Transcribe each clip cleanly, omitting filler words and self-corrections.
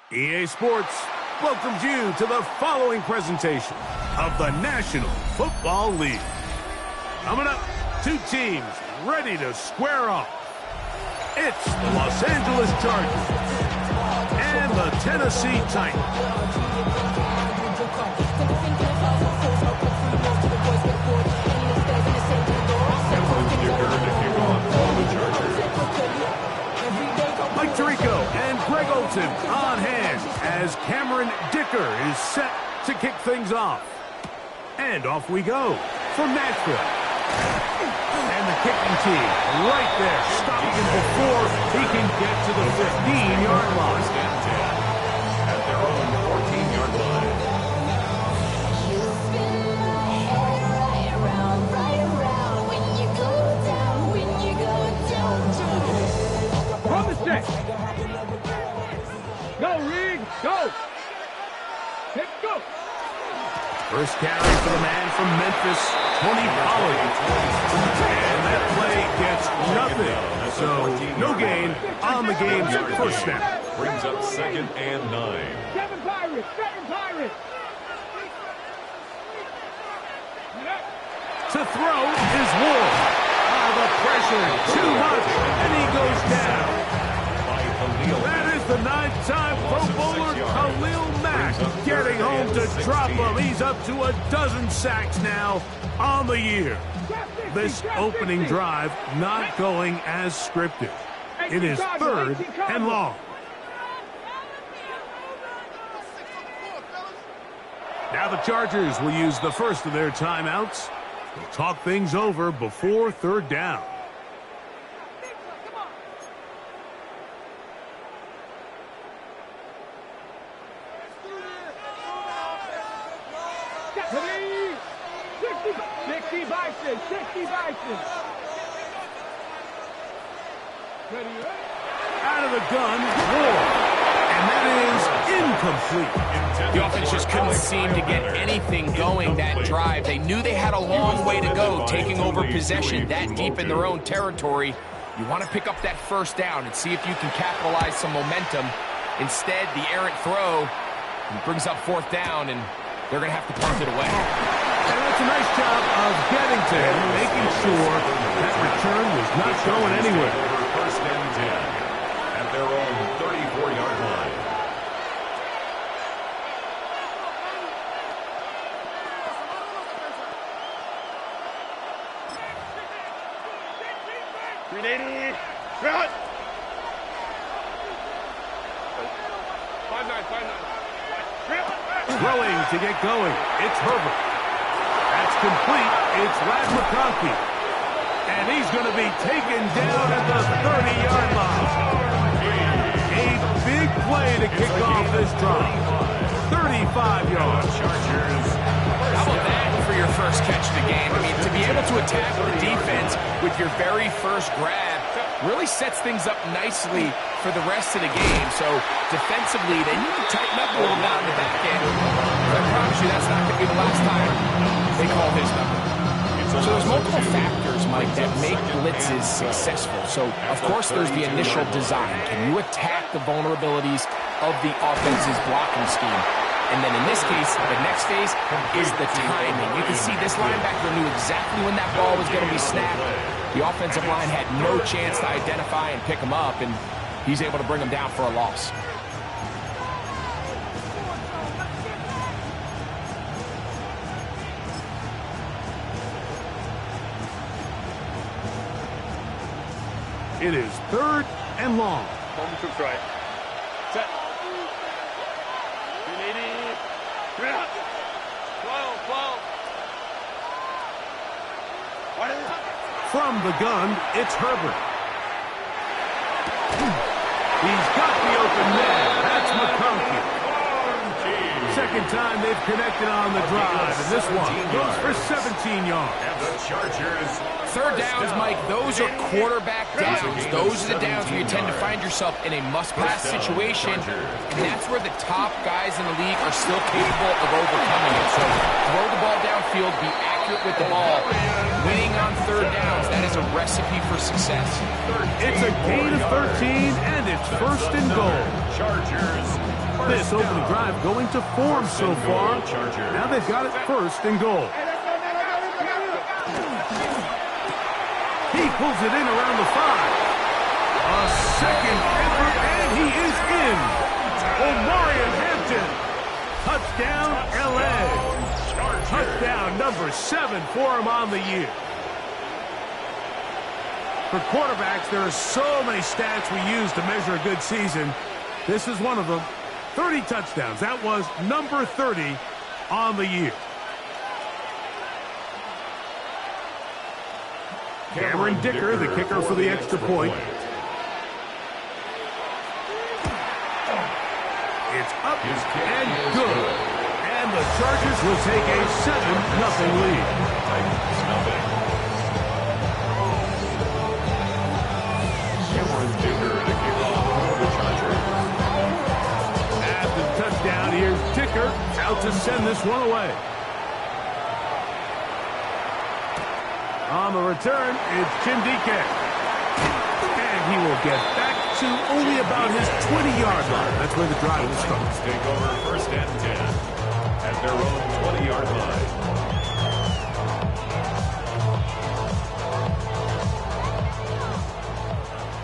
EA Sports welcomes you to the following presentation of the National Football League. Coming up, two teams ready to square off. It's the Los Angeles Chargers and the Tennessee Titans. Mike Tirico and Greg Olsen on hand as Cameron Dicker is set to kick things off. And off we go from Nashville. And the kicking team right there, stopping him before he can get to the 15-yard line. At their own 14-yard line. From the set. Go, Reed. Go. Let's go. First carry for the man from Memphis, Tony Pollard. And that play gets nothing. So no gain on the game's first snap. Brings up 2nd and 9. Seven Pirates. To throw is Ward. The pressure too much, and he goes down. That is the 9-time Pro Bowler Khalil Mack getting home to drop him. He's up to a dozen sacks now on the year. This opening drive not going as scripted. It is 3rd and long. Now the Chargers will use the first of their timeouts. They'll talk things over before 3rd down. Out of the gun, Ward. And that is incomplete. The offense just couldn't seem to get anything going that drive. They knew they had a long way to go, taking over possession that deep in their own territory. You want to pick up that first down and see if you can capitalize some momentum. Instead, the errant throw brings up 4th down, and they're going to have to punt it away. And that's a nice job of getting to him, making sure that return was not going anywhere. 1st and 10 at their own 34-yard line. Throwing to get going. It's Herbert. That's complete. It's Ladd McConkey. And he's going to be taken down at the 30-yard line. A big play to kick off this drive. 35 yards. How about that for your first catch of the game? I mean, to be able to attack the defense with your very first grab really sets things up nicely for the rest of the game. So defensively, they need to tighten up a little bit on the back end. But I promise you that's not going to be the last time they call his number. So there's multiple factors, Mike, that make blitzes successful. So, of course, there's the initial design. Can you attack the vulnerabilities of the offense's blocking scheme? And then in this case, the next phase is the timing. You can see this linebacker knew exactly when that ball was going to be snapped. The offensive line had no chance to identify and pick him up, and he's able to bring him down for a loss. It is 3rd and long. Home troops right. Set. 12. From the gun, it's Herbert. He's got the open man. That's McConkey. Second time they've connected on the drive, and this one goes for 17 yards. And the Chargers. 3rd downs, Mike, those are quarterback downs. Those are the downs where you tend to find yourself in a must-pass situation, and that's where the top guys in the league are still capable of overcoming it. So throw the ball downfield, be accurate with the ball. Winning on 3rd downs, that is a recipe for success. It's a gain of 13, and it's 1st and goal. Chargers This opening drive going to form so far. Now they've got it first and goal. He pulls it in around the 5. A second effort, and he is in. Omarion Hampton. Touchdown, L.A. Touchdown number 7 for him on the year. For quarterbacks, there are so many stats we use to measure a good season. This is one of them. 30 touchdowns. That was number 30 on the year. Cameron Dicker, the kicker for the extra point. It's up and good. And the Chargers will take a 7-0 lead. Cameron Dicker, the kickoff for the Chargers. At the touchdown, here's Dicker out to send this one away. On the return, it's Jim DK. And he will get back to only about his 20-yard line. That's where the drive will start. Take over first and 10 at their own 20-yard line.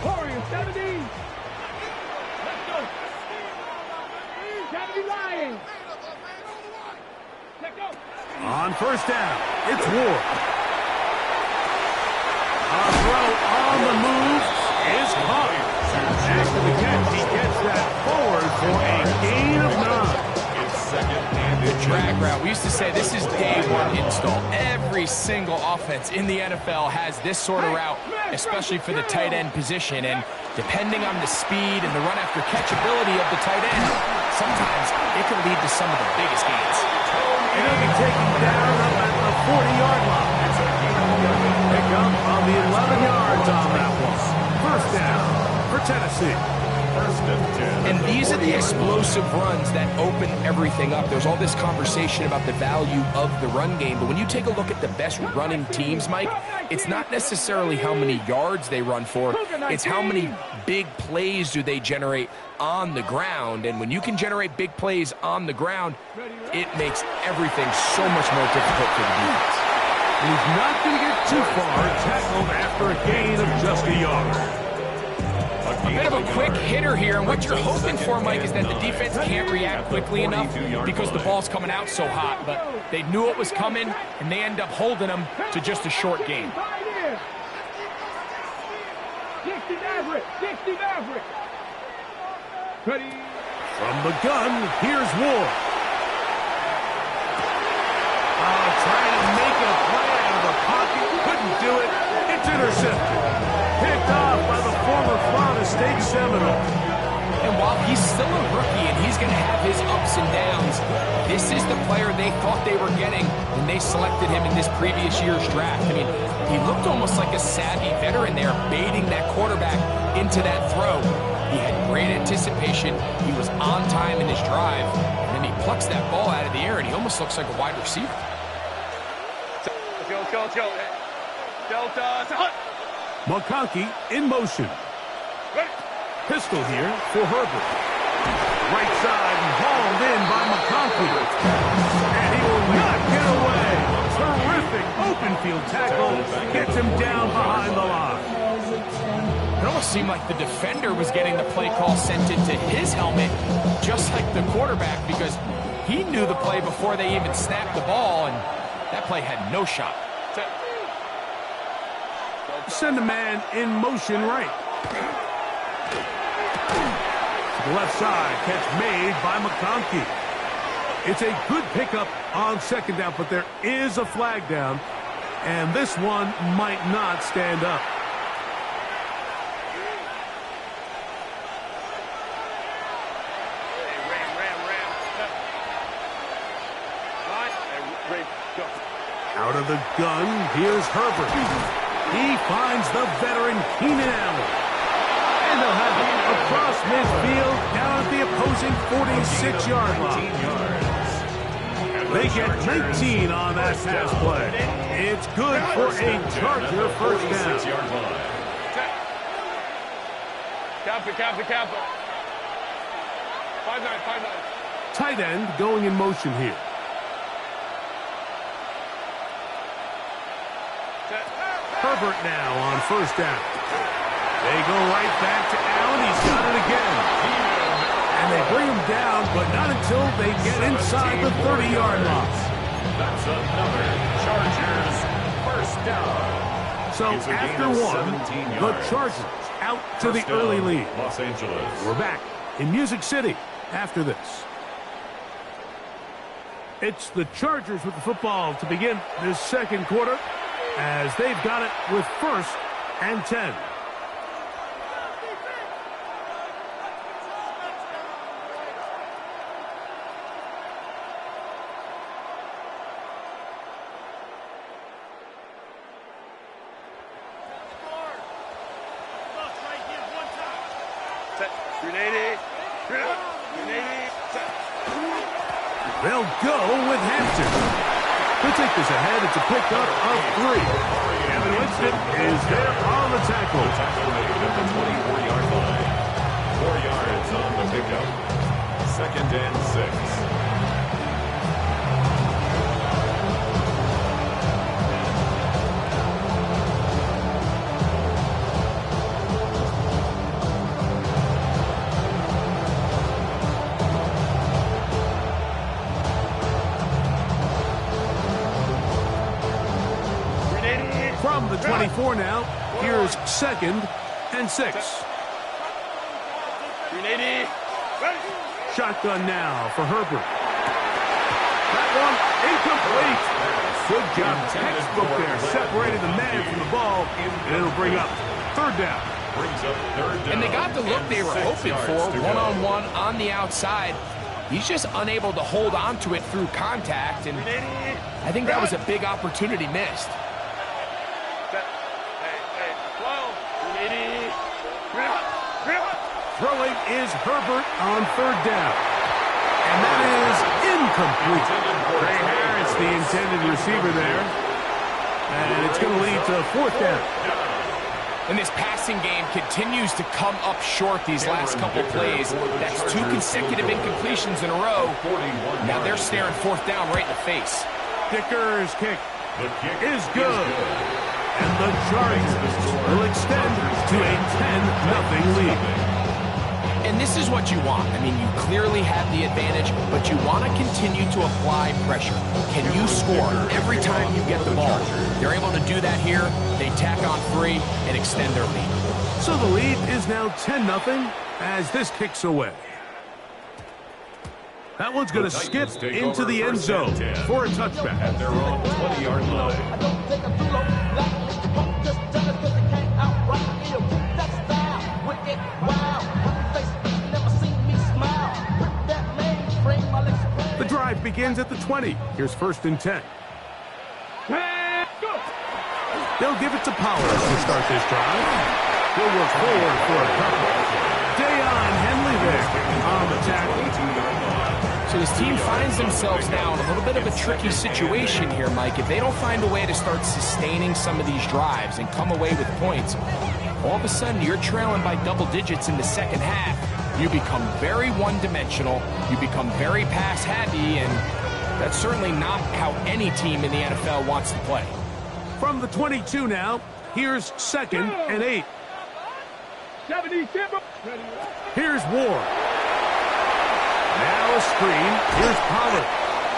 Warriors, 70. Let's go. 70 Lions. Let's go. On first down, it's Ward. A throw on the move is caught. After the catch, he gets that forward for a gain of 9. It's second and The drag route. We used to say this is day one install. Every single offense in the NFL has this sort of route, especially for the tight end position. And depending on the speed and the run after catch ability of the tight end, sometimes it can lead to some of the biggest gains. And he'll be taken down up at the 40-yard line. Pick up on the 11 yards on that one. First down for Tennessee. first and 10. And these are the explosive runs that open everything up. There's all this conversation about the value of the run game, but when you take a look at the best running teams, Mike, it's not necessarily how many yards they run for, it's how many big plays do they generate on the ground. And when you can generate big plays on the ground, it makes everything so much more difficult for the defense. And he's not going to get too far, tackled after a gain of just a yard. A bit of a quick hitter here, and what you're hoping for, Mike, is that the defense can't react quickly enough because the ball's coming out so hot, but they knew it was coming, and they end up holding them to just a short game. 60 Maverick, 60 Maverick. Ready. From the gun, here's Ward. Trying to make a play out of the pocket, couldn't do it. It's intercepted. Picked off by the former Florida State Seminole. And while he's still a rookie and he's going to have his ups and downs, this is the player they thought they were getting when they selected him in this previous year's draft. I mean, he looked almost like a savvy veteran there, baiting that quarterback into that throw. He had great anticipation. He was on time in his drive. And then he plucks that ball out of the air, and he almost looks like a wide receiver. McConkey in motion. Pistol here for Herbert. Right side and hauled in by McConkey. And he will not get away. Terrific open field tackle. Gets him down behind the line. It almost seemed like the defender was getting the play call sent into his helmet, just like the quarterback, because he knew the play before they even snapped the ball, and that play had no shot. Send a man in motion right. To the left side, catch made by McConkey. It's a good pickup on second down, but there is a flag down, and this one might not stand up. Out of the gun, here's Herbert. He finds the veteran Keenan Allen. And they'll have it across midfield down at the opposing 46-yard line. They get 19 on that pass play. It's good for a Charger first down. Tight end going in motion here. Herbert now on first down. They go right back to Allen. He's got it again. And they bring him down, but not until they get inside the 30-yard line. That's another Chargers first down. So after one, the Chargers out to the early lead. Los Angeles. We're back in Music City after this. It's the Chargers with the football to begin this second quarter as they've got it with 1st and 10. They'll go with Hampton. They'll take this ahead. It's a pickup of 3. Kevin Winston is there on the tackle. Tackle made at the 24-yard line. 4 yards on the pickup. 2nd and 6. From the 24 now, here's 2nd and 6. Shotgun now for Herbert. That one incomplete. Good job, textbook there, separating the man from the ball, and it'll bring up 3rd down. And they got the look they were hoping for, one-on-one on the outside. He's just unable to hold on to it through contact, and I think that was a big opportunity missed. Throwing is Herbert on 3rd down. And that is incomplete. Gray Harris, the intended receiver there. And it's going to lead to 4th down. And this passing game continues to come up short these last couple plays. That's 2 consecutive incompletions in a row. Now they're staring 4th down right in the face. Dicker's kick is good. And the Chargers will extend to a 10-0 lead. And this is what you want. I mean, you clearly have the advantage, but you want to continue to apply pressure. Can you score every time you get the ball? They're able to do that here. They tack on 3 and extend their lead. So the lead is now 10-0 as this kicks away. That one's going to skip into the end zone for a touchback. At their own 20-yard line. The drive begins at the 20. Here's 1st and 10. They'll give it to Pollard to start this drive. He'll work forward for a couple. Deion Henley there on the tackle. So this team finds themselves now in a little bit of a tricky situation here, Mike. If they don't find a way to start sustaining some of these drives and come away with points, all of a sudden you're trailing by double digits in the second half. You become very one-dimensional, you become very pass-happy, and that's certainly not how any team in the NFL wants to play. From the 22 now, here's 2nd and 8. Here's Ward. Now a screen. Here's Pollard.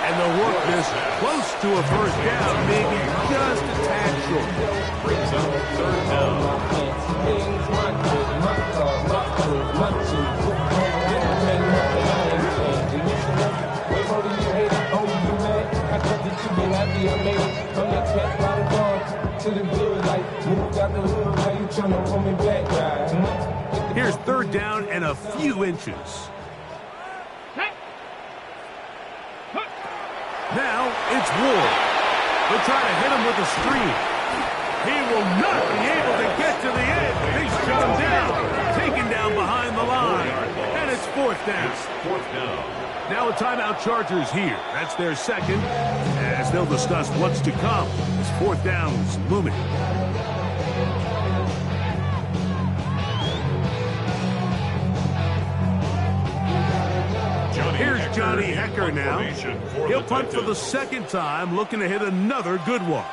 And they'll work this close to a 1st down, maybe just a tad short. Brings up 3rd down. Here's 3rd down and a few inches. Now it's Ward. They'll try to hit him with a screen. He will not be able to get to the edge. They shut him down. Taken down behind the line. And it's 4th down. Now a timeout Chargers here. That's their 2nd. As they'll discuss what's to come. This 4th down's looming. Johnny Hekker now. He'll punt for the Titans. second time, looking to hit another good one.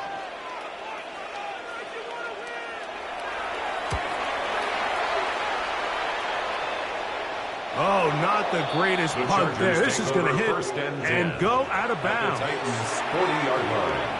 Oh, not the greatest The punt there. Chargers This is take going to over hit first and and 10 go out of at bounds. the Titans' 40-yard line.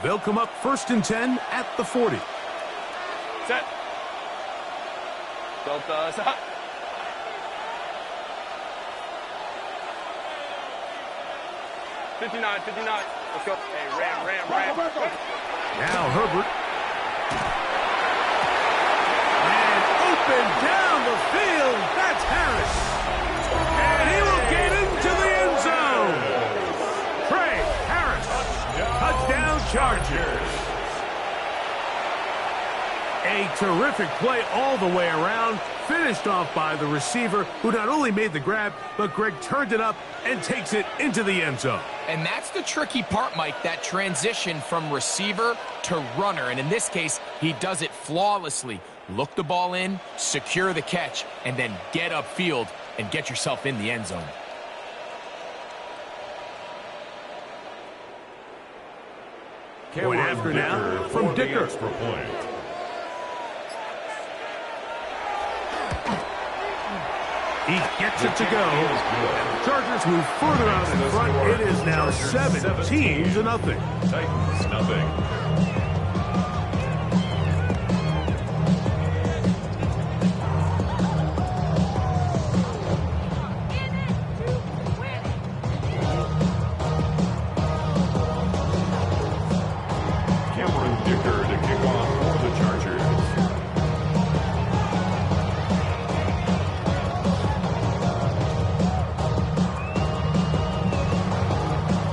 They'll come up first and 10 at the 40. Set. Delta, set. $59, $59. Let's go. Hey, ram. Now Herbert. And open down the field. That's Harris. And he will get into the end zone. Trey Harris. Touchdown Chargers. A terrific play all the way around. Finished off by the receiver, who not only made the grab, but Greg turned it up and takes it into the end zone. And that's the tricky part, Mike, that transition from receiver to runner. And in this case, he does it flawlessly. Look the ball in, secure the catch, and then get upfield and get yourself in the end zone. Point after now from Dicker. Extra point. He gets it to go. And the Chargers move further out in front. It is now 17-0. Titans, nothing. Cameron Dicker to kick off for the Chargers.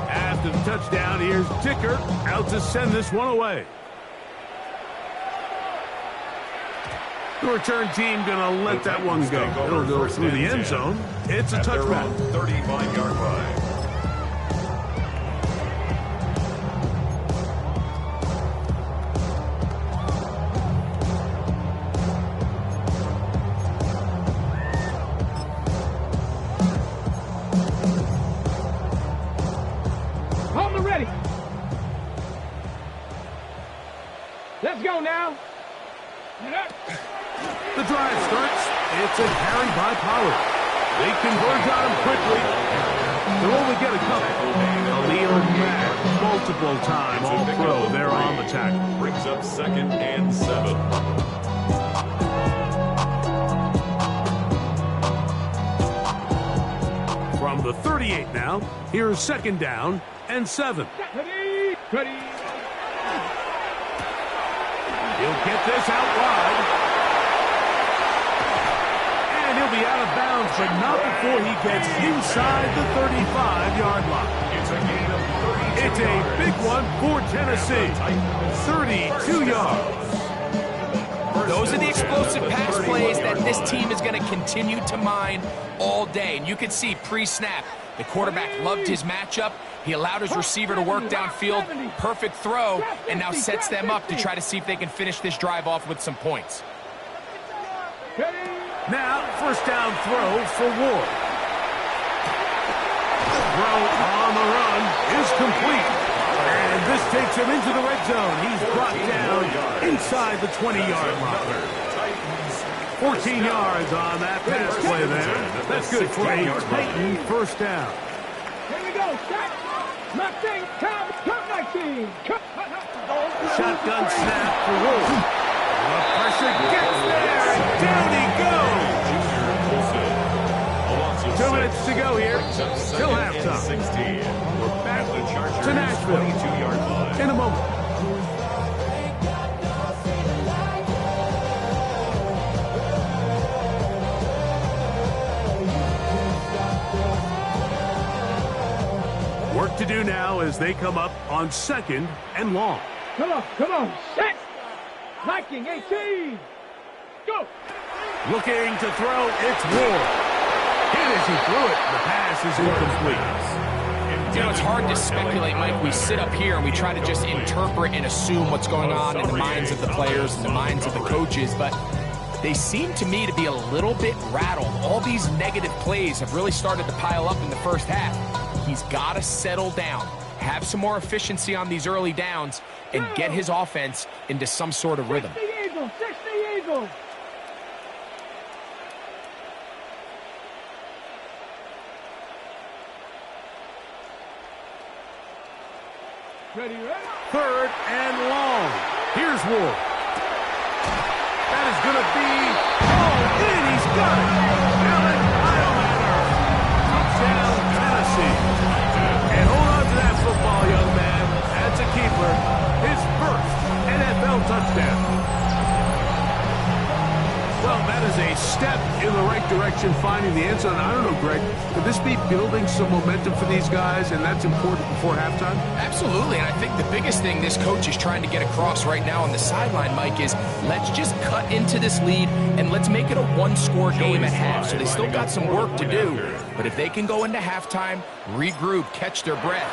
After the touchdown, here's Dicker out to send this one away. The return team going to let that one go. It'll go through the end zone. It's a At their touchback. own 35-yard line. Palmer ready. Let's go now. The drive starts. It's a carry by Pollard. They converge on him quickly. They'll only get a couple. Khalil Mack, multiple-time All-Pro there on the tackle. Brings up 2nd and 7. From the 38 now, here's 2nd down and 7. Ready. He'll get this out wide. And he'll be out of bounds, but not before he gets inside the 35-yard line. It's a gain of 32 It's a yards. big one for Tennessee. 32 yards. Those are the explosive pass plays that this team is going to continue to mine all day. And you can see pre-snap, the quarterback loved his matchup. He allowed his receiver to work downfield. Perfect throw, and now sets them up to try to see if they can finish this drive off with some points. Now, first down throw for Ward. Throw on the run is complete. And this takes him into the red zone. He's brought down inside the 20-yard line. 14 yards on that pass play there. That's good for a Titan first down. Here we go. Maxine, come, Maxine. Shotgun snap for Wolf. The pressure gets there, and down he goes. 2 minutes to go here. Still halftime. 16. We're back The Chargers to Nashville 22-yard line. in a moment. Work to do now as they come up on 2nd and long. Come on. Set. Liking 18. Go. Looking to throw. It's Ward. Hit as he threw it. The pass is incomplete. You know, it's hard to speculate, Mike. We sit up here and we try to just interpret and assume what's going on in the minds of the players and the minds of the coaches, but they seem to me to be a little bit rattled. All these negative plays have really started to pile up in the first half. He's got to settle down, have some more efficiency on these early downs, and get his offense into some sort of rhythm. 60 Eagles. Ready? Third and long. Here's Ward. That is going to be in. He's got it. Allen Biomatter. Touchdown, Tennessee. And hold on to that football, young man. That's a keeper. His first NFL touchdown. Well, that is a step in the right direction, finding the end zone. I don't know, Greg, could this be building some momentum for these guys, and that's important before halftime? Absolutely, and I think the biggest thing this coach is trying to get across right now on the sideline, Mike, is let's just cut into this lead and let's make it a one-score game at half. So they still got some work to do, but if they can go into halftime, regroup, catch their breath,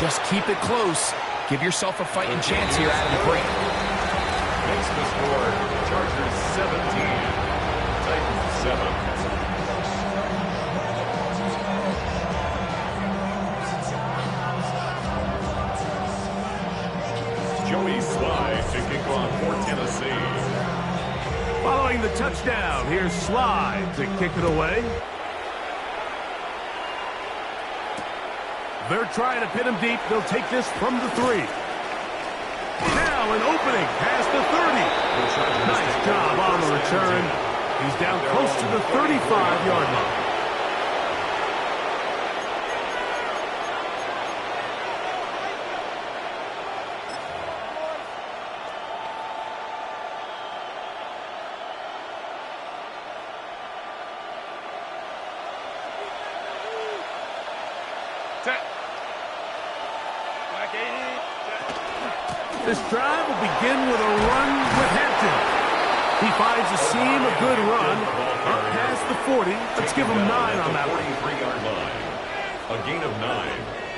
just keep it close, give yourself a fighting chance here out of the break. Makes the score Chargers 17, Titans 7. Joey Slye to kick off for Tennessee. Following the touchdown, here's Slye to kick it away. They're trying to pin him deep. They'll take this from the 3. Now an opening past the 30. Nice job on the return. He's down close to the 35-yard line. This drive will begin with a run with Hampton. He finds a seam, a good run, up past the 40. Let's give him 9 on that one. 43-yard line. A gain of 9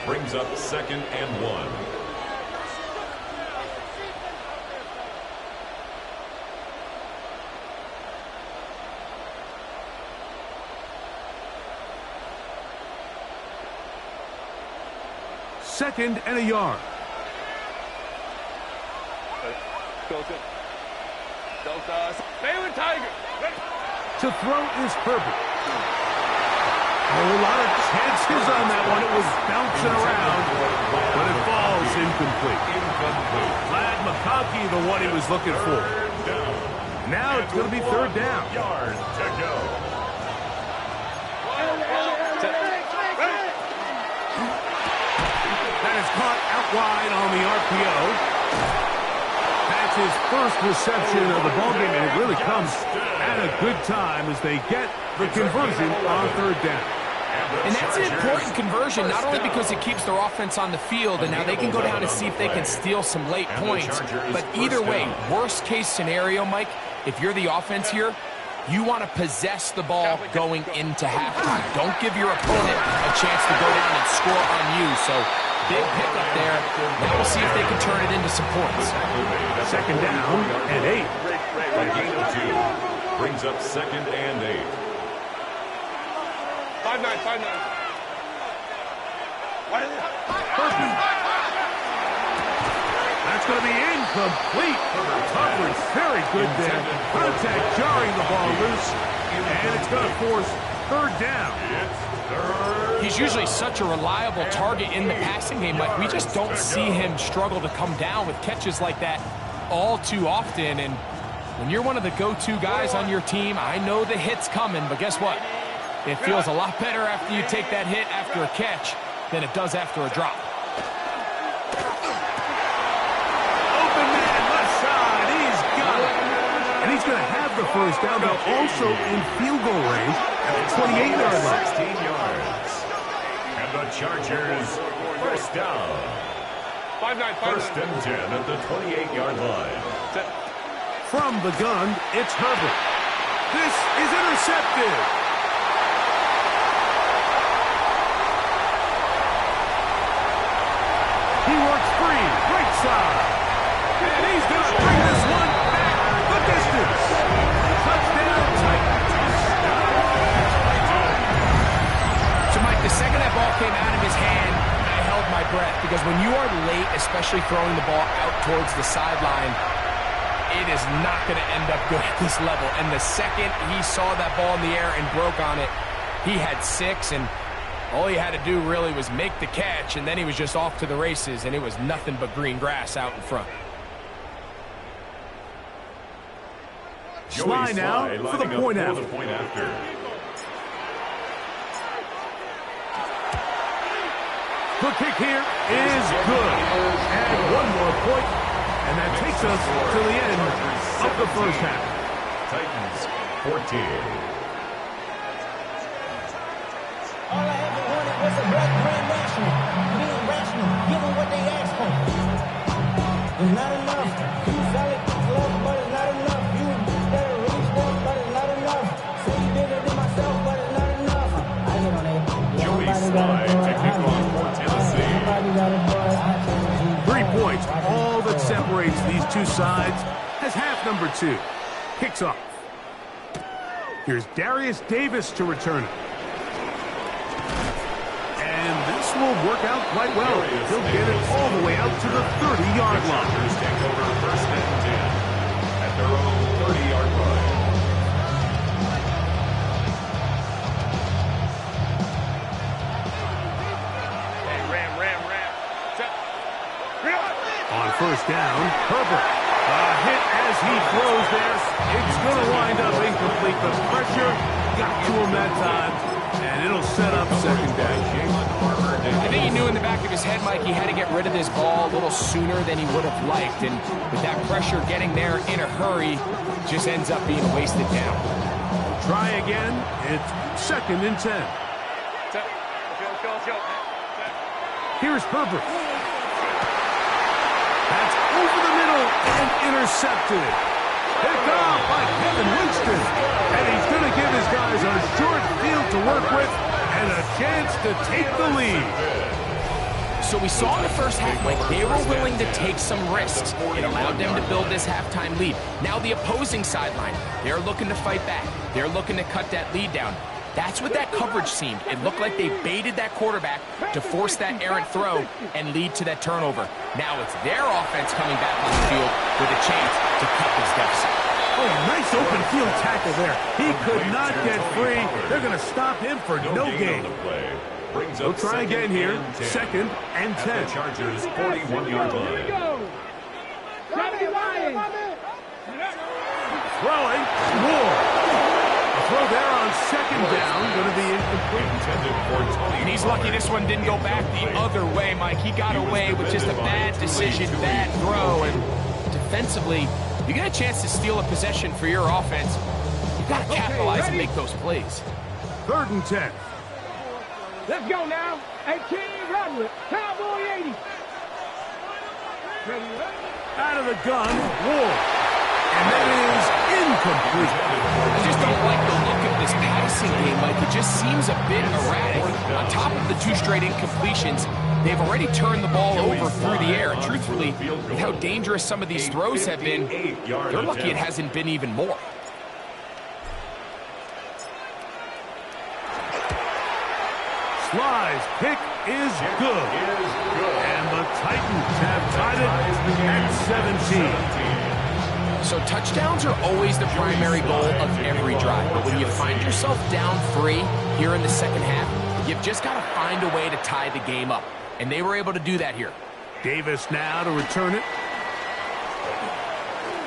brings up 2nd and 1. Second and a yard. To throw is Herbert. A lot of chances on that one. It was bouncing around, but it falls incomplete. Vlad McConkey, the one he was looking for. Now it's going to be 3rd down. Yard to go. That is caught out wide on the RPO. That's his first reception of the ballgame, and it really comes at a good time as they get the conversion on 3rd down. And that's an important conversion, not only because it keeps their offense on the field, and now they can go down and see if they can steal some late points. But either way, worst case scenario, Mike, if you're the offense here, you want to possess the ball going into halftime. Don't give your opponent a chance to go down and score on you. So big pickup there. Now we'll see if they can turn it into some points. 2nd down and 8. A gain of 2 brings up 2nd and 8. 5-9. That's going to be incomplete. Coverage very good there. Contact jarring the ball loose, and it's going to force 3rd down. He's usually such a reliable target in the passing game. Like, we just don't see him struggle to come down with catches like that all too often. And when you're one of the go-to guys on your team, I know the hit's coming, but guess what? It feels a lot better after you take that hit after a catch than it does after a drop. Open man, left side, he's got it. And he's going to have the 1st down, but also in field goal range at the 28-yard line. 16 yards. And the Chargers 1st down. First and 10 at the 28-yard line. From the gun, it's Herbert. This is intercepted. He works free, right side. And he's going to bring this one back the distance. Touchdown, Titans. So, Mike, the second that ball came out of his hand, I held my breath, because when you are late, especially throwing the ball out towards the sideline, it is not going to end up good at this level. And the second he saw that ball in the air and broke on it, he had 6, and all he had to do really was make the catch, and then he was just off to the races, and it was nothing but green grass out in front. Sly now for the point after. The kick here is good. And one more point, and that takes us to the end of the first half. Titans 14. All I ever wanted was a black brand national. Being rational, giving what they asked for. It's not enough. You solid, close, but it's not enough. You better reach them, but it's not enough. Say you bigger than myself, but it's not enough. I get on it. Joey Sly to kick off for Tennessee. 3 points, all that separates these two sides, as half number 2 kicks off. Here's Darius Davis to return it. And this will work out quite well. He'll get it all the way out to the 30-yard line. Chargers take over first and 10 at their own 30-yard line. On first down, Herbert. A hit as he throws there. It's going to wind up incomplete. The pressure got to him that time, and it'll set up second down. I think he knew in the back of his head, Mike, he had to get rid of this ball a little sooner than he would have liked. And with that pressure getting there in a hurry, just ends up being a wasted down. Try again. It's second and 10. Here's Herbert. That's over the middle and intercepted. Picked off by Kevin Winston. And he's going to give his guys a short field to work with and a chance to take the lead. So we saw in the first half, Mike, they were willing to take some risks. It allowed them to build this halftime lead. Now the opposing sideline, they're looking to fight back. They're looking to cut that lead down. That's what that coverage seemed. It looked like they baited that quarterback to force that errant throw and lead to that turnover. Now it's their offense coming back on the field with a chance to cut this deficit. Oh, nice open field tackle there. He could not get free. They're going to stop him for no gain. They'll try again here. Second and 10. Chargers 41-yard line. Throwing. Ward. Throw there on second down, going to be incomplete. And he's lucky this one didn't go back the other way, Mike. He got away with just a bad decision, bad throw, and defensively, you get a chance to steal a possession for your offense. You've got to capitalize and make those plays. Third and 10. Let's go now. Hey, King Roderick, Cowboy 80. Out of the gun, Ward. And that is incomplete. I just don't like the look of this passing game, Mike. It just seems a bit erratic. On top of the 2 straight incompletions, they've already turned the ball over through the air. And truthfully, with how dangerous some of these throws have been, they're lucky it hasn't been even more. Sly's pick is good. And the Titans have tied it at 17. So touchdowns are always the primary goal of every drive. But when you find yourself down 3 here in the second half, you've just got to find a way to tie the game up. And they were able to do that here. Davis now to return it.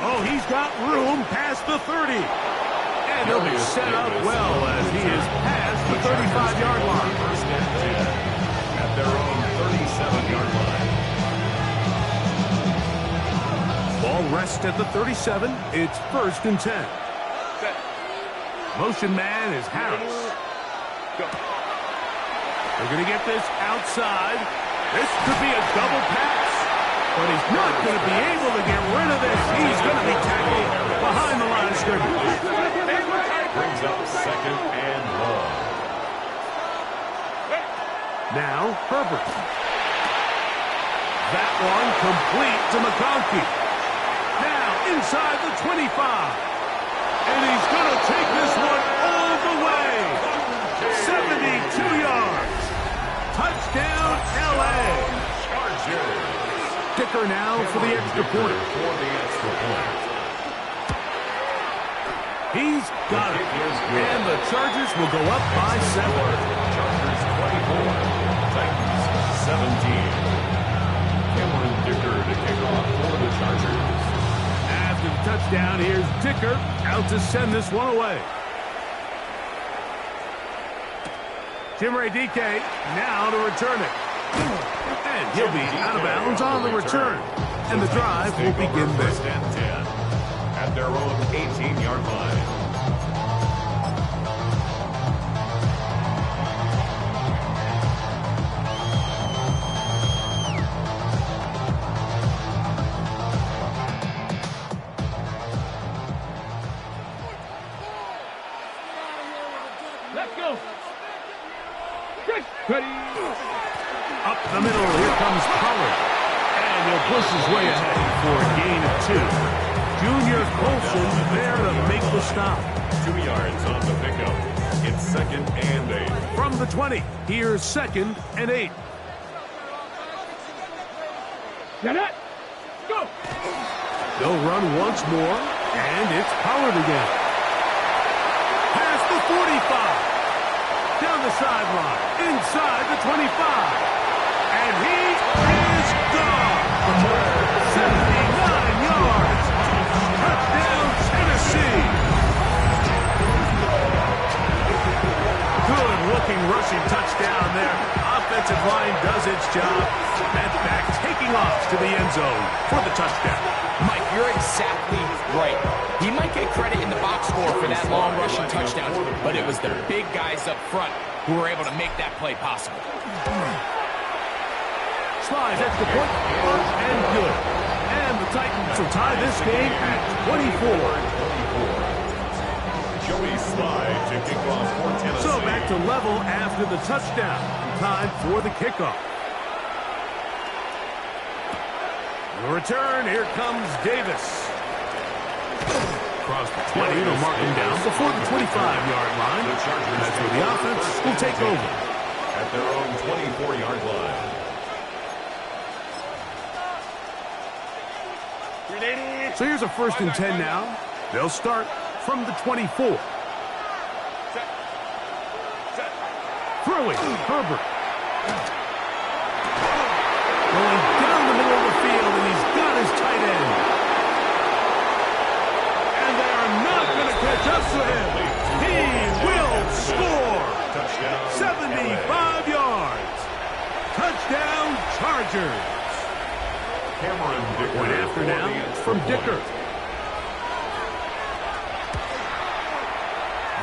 Oh, he's got room past the 30. And he'll be set up well as he is past the 35-yard line. First and 10 at their own 37-yard line. Ball rests at the 37. It's first and 10. Motion man is Harris. They're going to get this outside. This could be a double pass. But he's not going to be able to get rid of this. He's going to be tackled behind the line of scrimmage. Brings up second and long. Now, Herbert. That one complete to McConkey. Now, inside the 25. And he's going to take this one all the way. 72 yards. Touchdown, L.A. Chargers. Dicker now for the extra point. He's got it. And the Chargers will go up by 7. Chargers 24. Titans 17. Cameron Dicker to kick off for the Chargers. After the touchdown, here's Dicker out to send this one away. Chimere Dike now to return it. And he'll be out of bounds on the return. And the drive will begin there. First and 10 at their own 18-yard line. Let's go. Ready. Up the middle, here comes Pollard. And he'll push his way ahead for a gain of 2. Junior Colson there to make the stop. 2 yards on the pickup. It's second and 8. From the 20, here's second and 8. Get it. Go. They'll run once more, and it's Pollard again. Past the 45. Down the sideline, inside the 25. And he is gone. 79 yards. Touchdown, Tennessee. Good-looking rushing touchdown there. Offensive line does its job. And back taking off to the end zone for the touchdown. Mike, you're exactly right. He might get credit in the box score for that long rushing touchdown, but it was the big guys up front who were able to make that play possible. Slides extra point, first and good. And the Titans will tie this game at 24. Joey Slye to kick off for Tennessee. So back to level after the touchdown. Time for the kickoff. The return, here comes Davis. Across the 20, they'll mark him down before the 25-yard line. That's where the offense will take over. At their own 24-yard line. So here's a first and 10 now. They'll start from the 24. Throwing, Herbert. Going down the middle of the field, and he's got his tight end. And they are not going to catch up to him. He will score. 75 yards. Touchdown, Chargers. Cameron Dicker. Point after now from Dicker.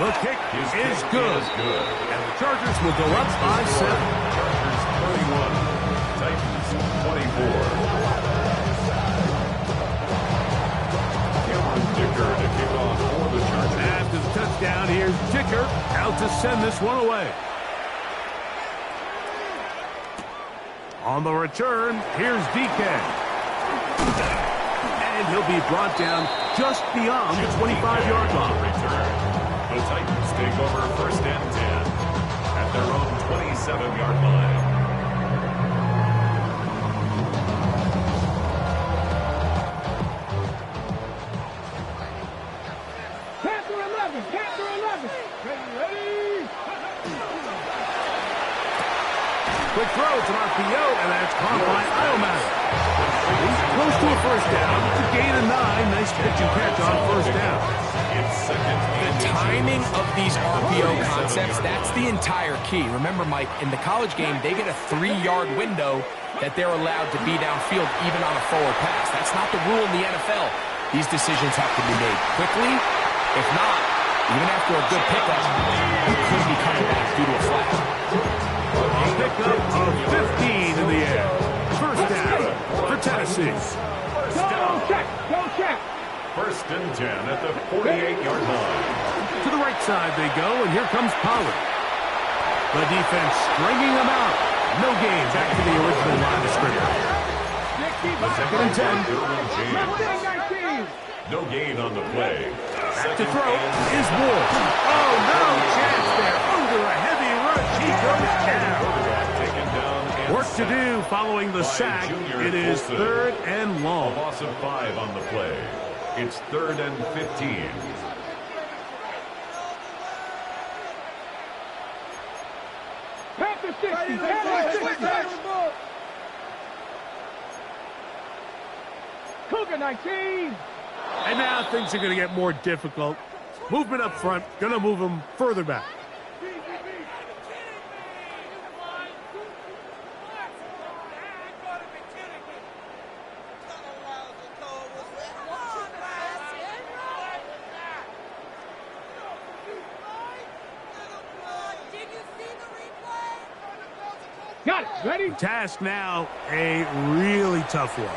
The kick is good. And the Chargers will go up by 7. Chargers 31. Titans 24. Cameron Dicker to kick off for the Chargers. After the touchdown, here's Dicker out to send this one away. On the return, here's DK. And he'll be brought down just beyond the 25-yard line. Return. The Titans take over first and 10 at their own 27-yard line. Panther 11. Panther 11. Ready. Quick throw, it's an RPO, and that's caught by Iomatic. He's close to a first down. It's a gain of 9. Nice pitch and catch on first down. It's second. The timing of these RPO concepts, that's the entire key. Remember, Mike, in the college game, they get a 3-yard window that they're allowed to be downfield even on a forward pass. That's not the rule in the NFL. These decisions have to be made quickly. If not, even after a good pickup, you could be coming back due to a flag. A pickup of 15 in the air. First down for Tennessee. Tennessee. First Go down. check. Go check. First and 10 at the 48-yard line. To the right side they go, and here comes Pollard. The defense stringing them out. No gain. Back to the original line of scrimmage. Second and 10. No gain on the play. Back to throw is Ward. Oh, no chance there. Under a heavy rush, he goes down. Work to do following the sack. It is third and A long. loss of 5 on the play. It's third and 15. Panther 60. Panther 60. Cougar 19. And now things are going to get more difficult. Movement up front, going to move them further back. Got it. Ready? Task now, a really tough one.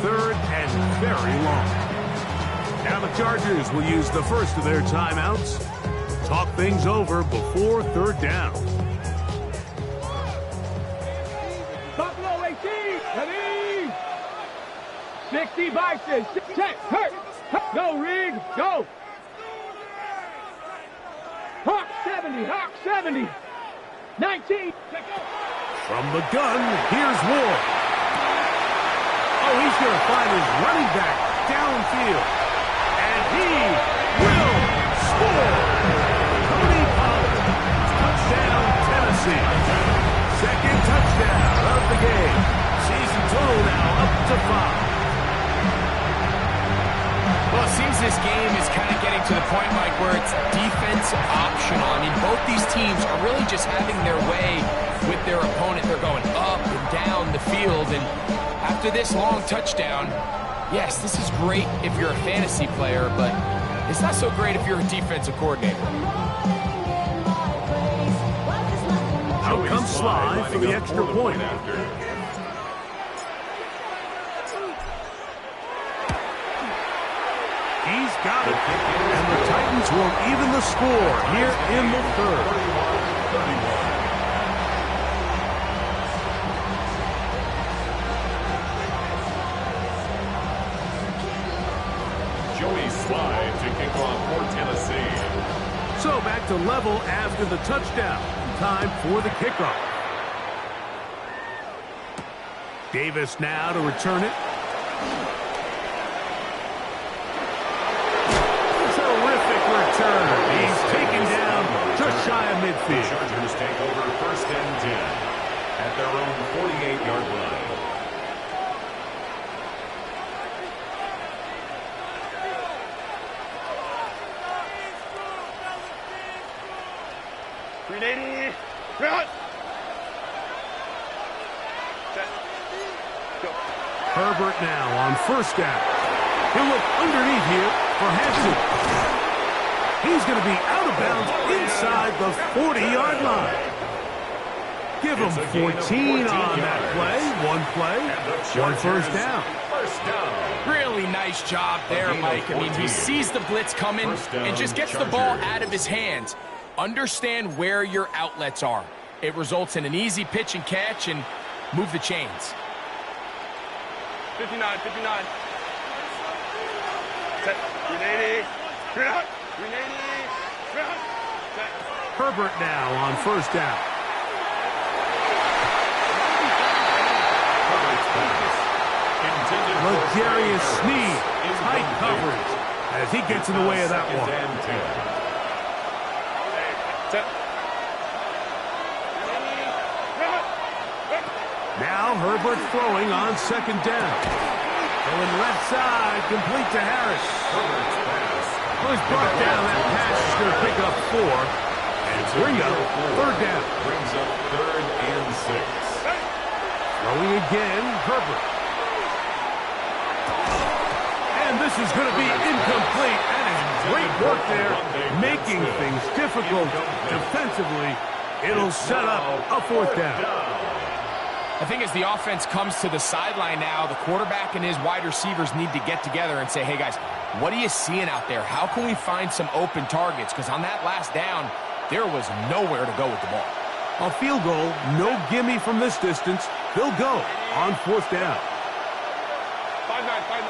Third and very long. Now the Chargers will use the first of their timeouts. Talk things over before third down. Buffalo 18. Ready? 60 Bison. Check. Hurt. Go, Reed. Go. Hawk 70. Hawk 70. 19. Check out. From the gun, here's Ward. Oh, he's going to find his running back downfield. And he will score. Tony Pollard. Touchdown, Tennessee. Second touchdown of the game. Season total now up to 5. Well, it seems this game is kind of getting to the point, Mike, where it's defense optional. I mean, both these teams are really just having their way with their opponent. They're going up and down the field, and after this long touchdown, yes, this is great if you're a fantasy player, but it's not so great if you're a defensive coordinator. Out comes Sly for the extra point. He's got it. And the Titans will even the score here in the third. 31. Joey Slye to kick off for Tennessee. So back to level after the touchdown. Time for the kickoff. Davis now to return it. Terrific return. He's taken down just shy of midfield. The Chargers take over first and 10 at their own 48-yard line. Herbert now on first down. He'll look underneath here for Hanson. He's going to be out of bounds inside the 40-yard line. Give him 14 on that play. One first down. Really nice job there, Mike. I mean, he sees the blitz coming and just gets the ball out of his hands. Understand where your outlets are. It results in an easy pitch and catch and move the chains. 59. Set. 380. Herbert now on first down. L'Jarius Sneed, tight coverage as he gets in the way of that one. Now Herbert throwing on second down. Going left side, complete to Harris. Well, he's brought down. That pass is going to pick up 4. And bring up third down. Brings up third and 6. Throwing again, Herbert. And this is going to be incomplete. That is great work there, making things difficult defensively. It'll set up a fourth down. I think as the offense comes to the sideline now, the quarterback and his wide receivers need to get together and say, hey, guys, what are you seeing out there? How can we find some open targets? Because on that last down, there was nowhere to go with the ball. A field goal, no gimme from this distance. They'll go on 4th down. 5-9, 5-9.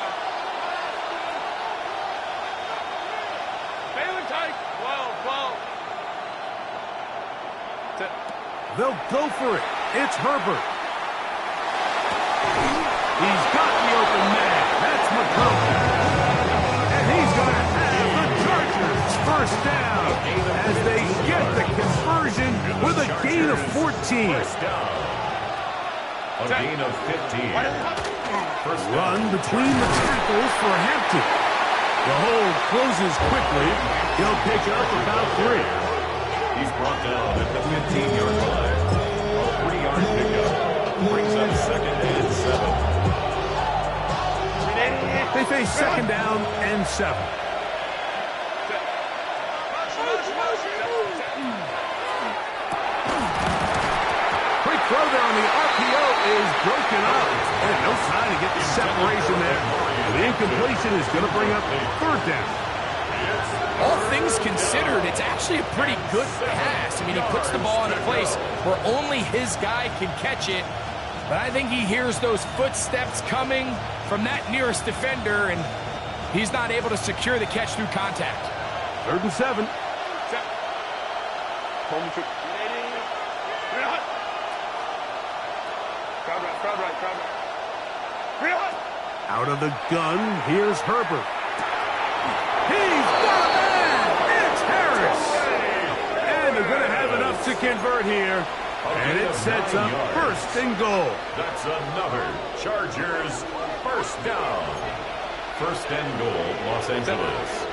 Bailey tight. 12, 12. They'll go for it. It's Herbert. He's got the open man. That's McCollum. And he's going to have the Chargers first down as they get the conversion with a gain of 14. First down. A gain of 15. First down. Run between the tackles for Hampton. The hold closes quickly. He'll pick up about 3. He's brought down at the 15-yard line. A 3-yard pickup brings up 2nd and 7. They face 2nd down and 7. Quick throw there on the RPO is broken up. And no time to get the separation there. The incompletion is going to bring up 3rd down. All things considered, it's actually a pretty good pass. I mean, he puts the ball in a place where only his guy can catch it. But I think he hears those footsteps coming from that nearest defender, and he's not able to secure the catch through contact. 3rd and 7. Out of the gun, here's Herbert. He's got a man! It's Harris! And they're going to have enough to convert here. And it sets up 1st and goal. That's another Chargers first down. 1st and goal, Los Angeles.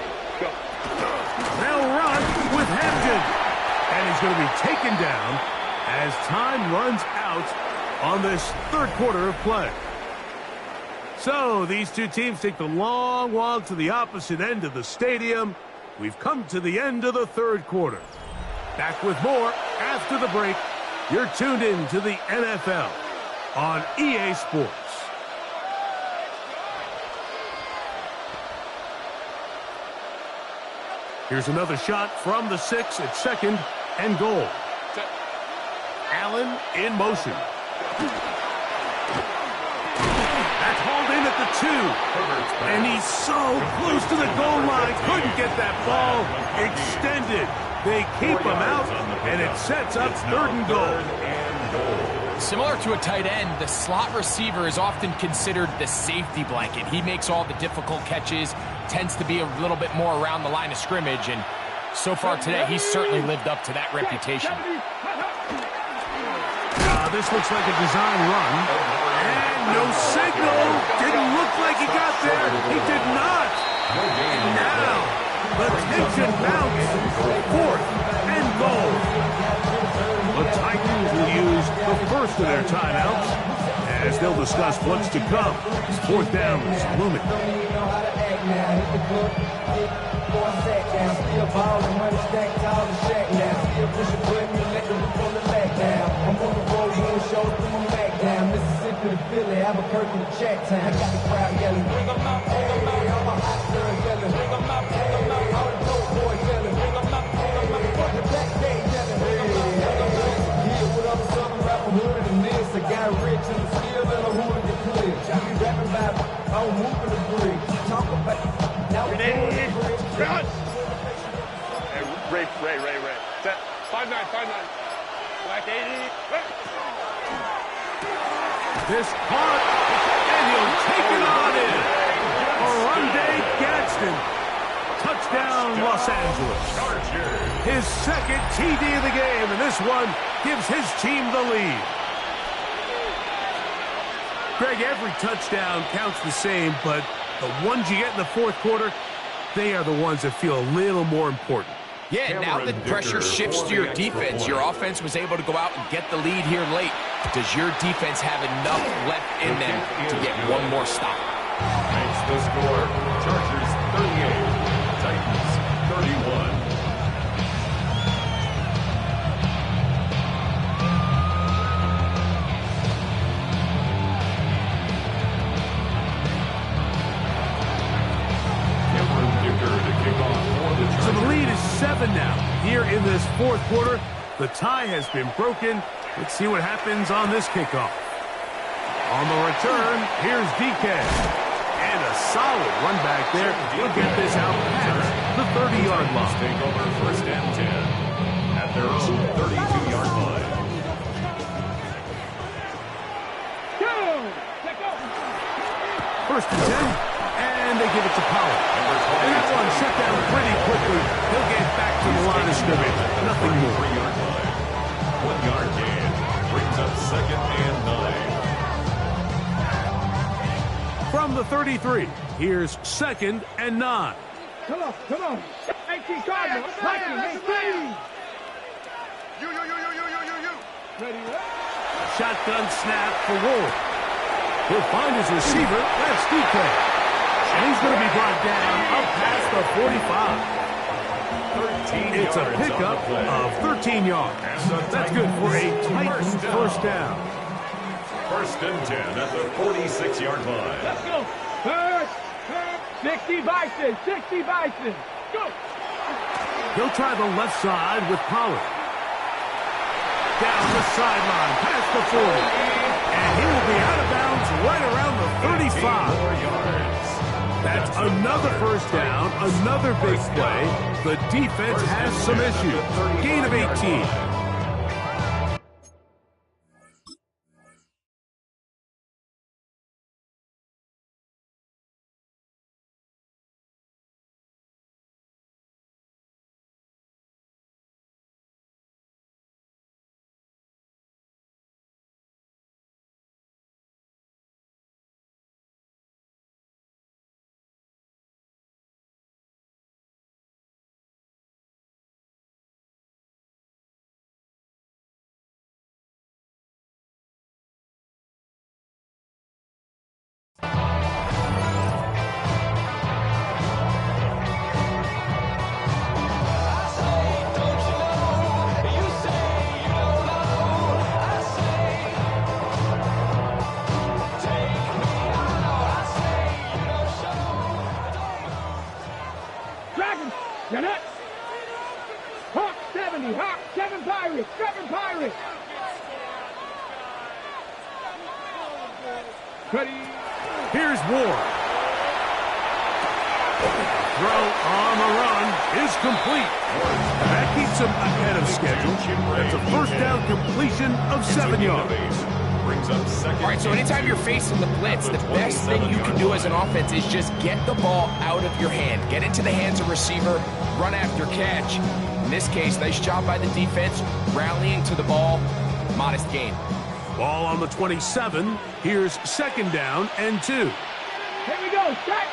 They'll run with Hampton. And he's going to be taken down as time runs out on this 3rd quarter of play. So these two teams take the long walk to the opposite end of the stadium. We've come to the end of the 3rd quarter. Back with more after the break. You're tuned in to the NFL on EA Sports. Here's another shot from the 6 at 2nd and goal. Allen in motion. That's hauled in at the 2. And he's so close to the goal line. Couldn't get that ball extended. They keep him out, and it sets up 3rd and goal. Similar to a tight end, the slot receiver is often considered the safety blanket. He makes all the difficult catches, tends to be a little bit more around the line of scrimmage, and so far today, he's certainly lived up to that reputation. This looks like a design run. And no signal. Didn't look like he got there. He did not. And now, the tension mounts. 4th and goal. The Titans will use the first of their timeouts as they'll discuss what's to come. 4th down is looming. Mississippi to Philly, Albuquerque to Chattown. I got the crowd yelling, bring 'em out, bring 'em out. All my hot girls yelling, bring 'em out, bring 'em out. All the dope boys yelling, bring 'em out, bring 'em out. Fuck the black day yelling, bring 'em out, bring 'em out. Here with all the southern rapper hood and this, I got rich and the skill and a hood to clear. I be rapping about I'm moving the bridge. Talk about now we're moving the bridge. Ray. Set. 5-9, 5-9. Black 80. This caught, and he'll take it on in. Oronde Gadsden. Touchdown, Los Angeles. His 2nd TD of the game, and this one gives his team the lead. Greg, every touchdown counts the same, but the ones you get in the 4th quarter, they are the ones that feel a little more important. Yeah, now the pressure shifts to your defense. Your offense was able to go out and get the lead here late. Does your defense have enough left in them to get one more stop? Makes the score. Chargers 38, Titans 31. fourth quarter. The tie has been broken. Let's see what happens on this kickoff. On the return, here's DK. And a solid run back there. He'll get this out past the 30-yard line. Take over first and 10 at their own 32-yard line. First and 10, and they give it to Pollard. And that one shut down pretty quickly. He'll get back to the line of scrimmage. Nothing more. 3-yard line. 1-yard gain. Brings up second and 9. From the 33, here's second and 9. Come on, come on. 18 Cardinals. Lightning, 18. You. Ready, Shotgun snap for Ward. He'll find his receiver. That's DK. And he's going to be brought down up past the 45. It's a pickup of 13 yards. That's good for a Titan first down. First and 10 at the 46-yard line. let's go. First, 60 Bison, 60 Bison. Go. He'll try the left side with Pollard. Down the sideline, past the 40. And he will be out of bounds right around the 35. That's another first down, another big play. The defense has some issues. Gain of 18. Dragons, you're nuts. Hawk 70, Hawk 7 Pirates, 7 Pirates. Ready. Here's Ward. Throw on the run is complete. That keeps him ahead of schedule. That's a first down completion of 7 yards. Brings up second. All right, so anytime you're facing the blitz, the best thing you can do as an offense is just get the ball out of your hand. Get into the hands of receiver, run after catch. In this case, nice job by the defense, rallying to the ball. Modest gain. Ball on the 27. Here's second down and 2. Here we go, set.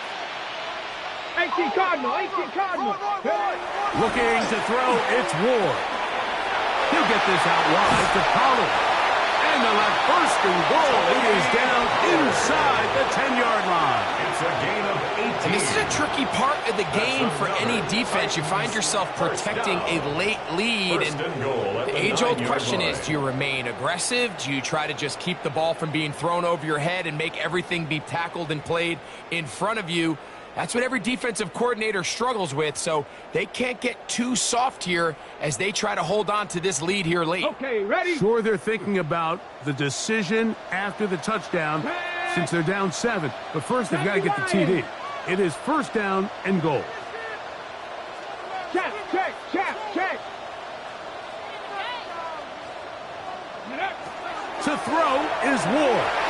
18 Cardinal, 18 Cardinal. Looking to throw, it's Ward. He'll get this out wide to Pollard. And they'll have first and goal. He is down inside the 10-yard line. It's a gain of 18. And this is a tricky part of the game for any defense. You find yourself protecting a late lead. And the age-old question is, do you remain aggressive? Do you try to just keep the ball from being thrown over your head and make everything be tackled and played in front of you? That's what every defensive coordinator struggles with, so they can't get too soft here as they try to hold on to this lead here late. Okay, ready? Sure, they're thinking about the decision after the touchdown since they're down 7. But first, they've got to get the TD. It is first down and goal. Check, check, check, check. To throw is Ward.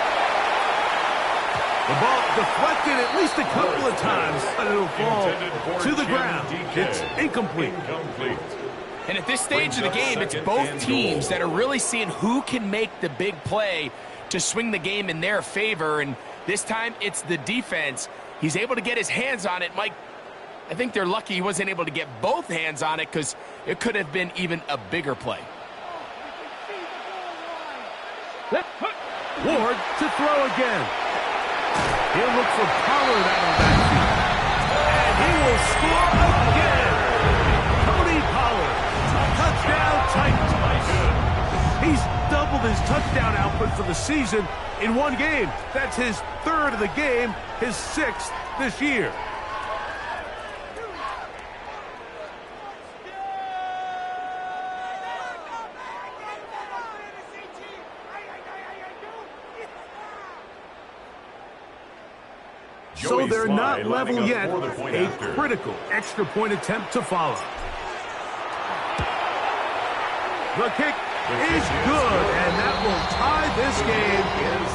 The ball deflected at least a couple of times, but it'll fall to the ground. It's incomplete. And at this stage of the game, it's both teams that are really seeing who can make the big play to swing the game in their favor. And this time, it's the defense. He's able to get his hands on it. Mike, I think they're lucky he wasn't able to get both hands on it because it could have been even a bigger play. Ward to throw again. He'll look for Pollard out of that field. And he will score again. Cody Pollard. Touchdown Titans. He's doubled his touchdown output for the season in one game. That's his 3rd of the game, his 6th this year. So they're not level yet. A after. critical extra point attempt to follow. The kick is good, and that will tie this game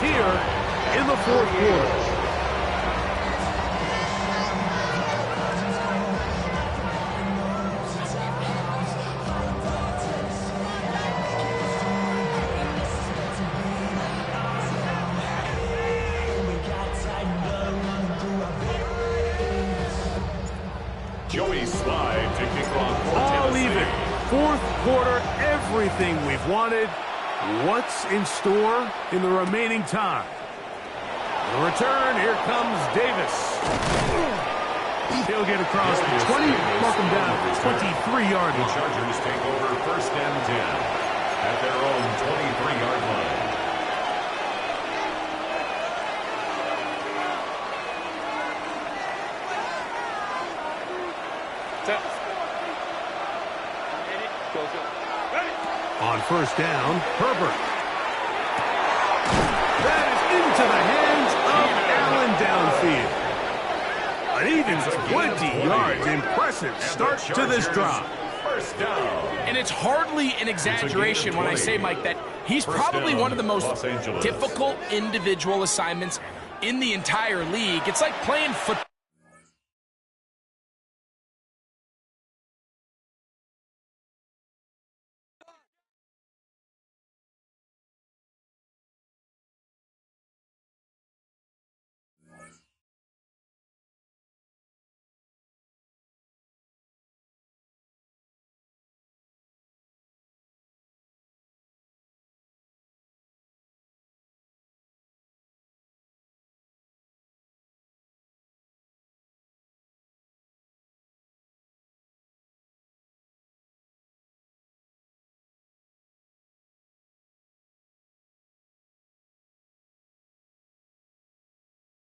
here in the fourth quarter. Joey Slye to kick off for All Tennessee. even. Fourth quarter, everything we've wanted. What's in store in the remaining time? The return, here comes Davis. He'll get across the 20, mark him down at the 23-yard The line. Chargers take over first and 10 at their own 23-yard line. On first down, Herbert. That is into the hands of Allen downfield. An even 20 yards. Impressive start to this drive. First down. And it's hardly an exaggeration when I say, Mike, that he's probably one of the most Los Angeles. difficult individual assignments in the entire league. It's like playing football.